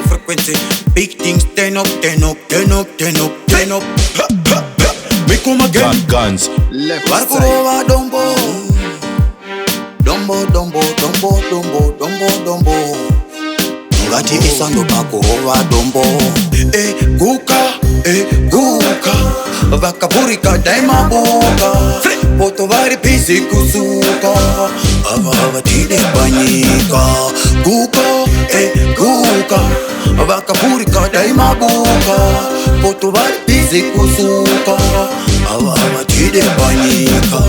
Frequency. Big things turn up. We come again. Guns. Left Barco side. over Dombo. Ngati isando bako over Dombo. Guka. Vakapurika daima boka. Poto vari pisi kusuka. Ava tide banyika. Guka. Vakapurika daima boka. Poto vari pisi kusuka. Ava tide banyika.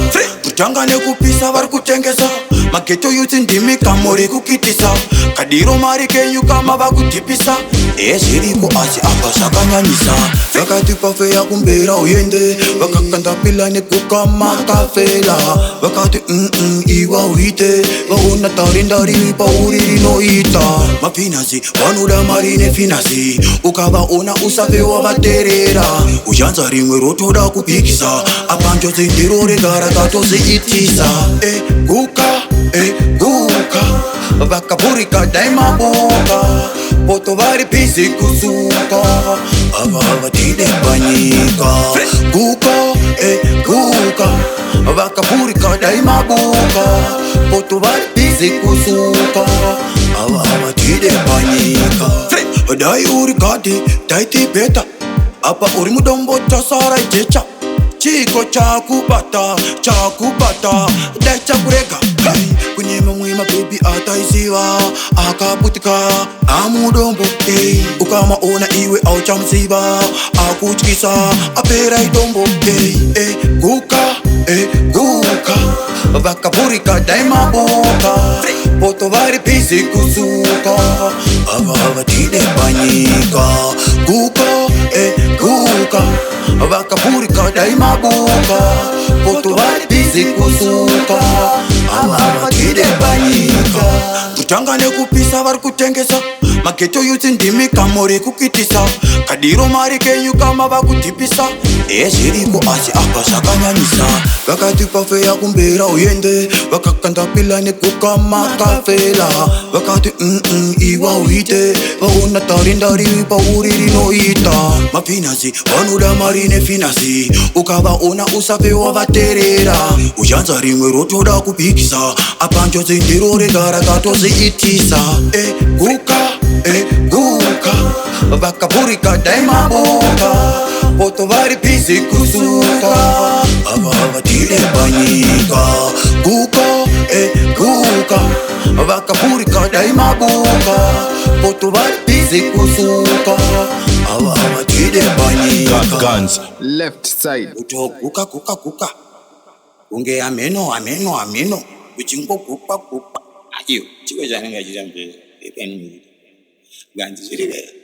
Kutanga nekupisa vari kutengesa. Mageto yuti ndimi kamori kukitisa. Kadiro mari kenyu kama vakutipisa. Zviriko asi apa zvakanyanyisa. Vakati pafeya kumbera uyende. Vakakanda pila nekukama kafela. Vakati iwa uite. Vaona tarindari pauri rinoita. Mapinasi vanoda mari nefinasi. Ukavaona usafewa vaterera. Uchanza rimwe rotoda kupikisa. Apa njodzi ndiro regara katozviitisa. Guka. Vakapurika daima boka. Poto vari pisi kusuka. Ava tide banyika. Guka. Vakapurika daima boka. Poto vari pisi kusuka. Ava tide banyika. Dai uri gadi, dai tibeta. Apa uri mudombo tasara jecha. Chiko chakubata, dai chakureka. Kunyema mwima baby ataisiva. Akaputika, amudombo. Ukama ona iwe au chamsiva. Akuchikisa, apera idombo. Guka. Vakapurika daima boka. Poto vari pisi kusuka. Ava tide banyika. Guka. Vakapurika daima boka. Poto vari pisi kusuka. Ava tide banyika. Kutanga nekupisa vari kutengesa. Mageto yuti ndimi kamori kukitisa. Kadiro mari kenyu kama vakutipisa. Zviriko asi apa zvakanyanyisa. Vakati pafeya kumbera uyende. Vakakanda pila nekukama kafela. Vakati iwa uite. Vaona tarindari pauri rinoita. Mapinasi vanoda mari nefinasi. Ukavaona usafewa vaterera. Uchanza rimwe rotoda kupikisa. Apa njodzi ndiro regara katozviitisa. Guka. Vakapurika daima boka. Poto vari pisi kusuka. Ava tide banyika. Guka. Vakapurika daima boka. Poto vari pisi kusuka. Ava tide banyika. Guns. Left side. Guka. Unge ameno. Uchingo gupa. Ayo, chiko janenga jirambe. Guns zvirike.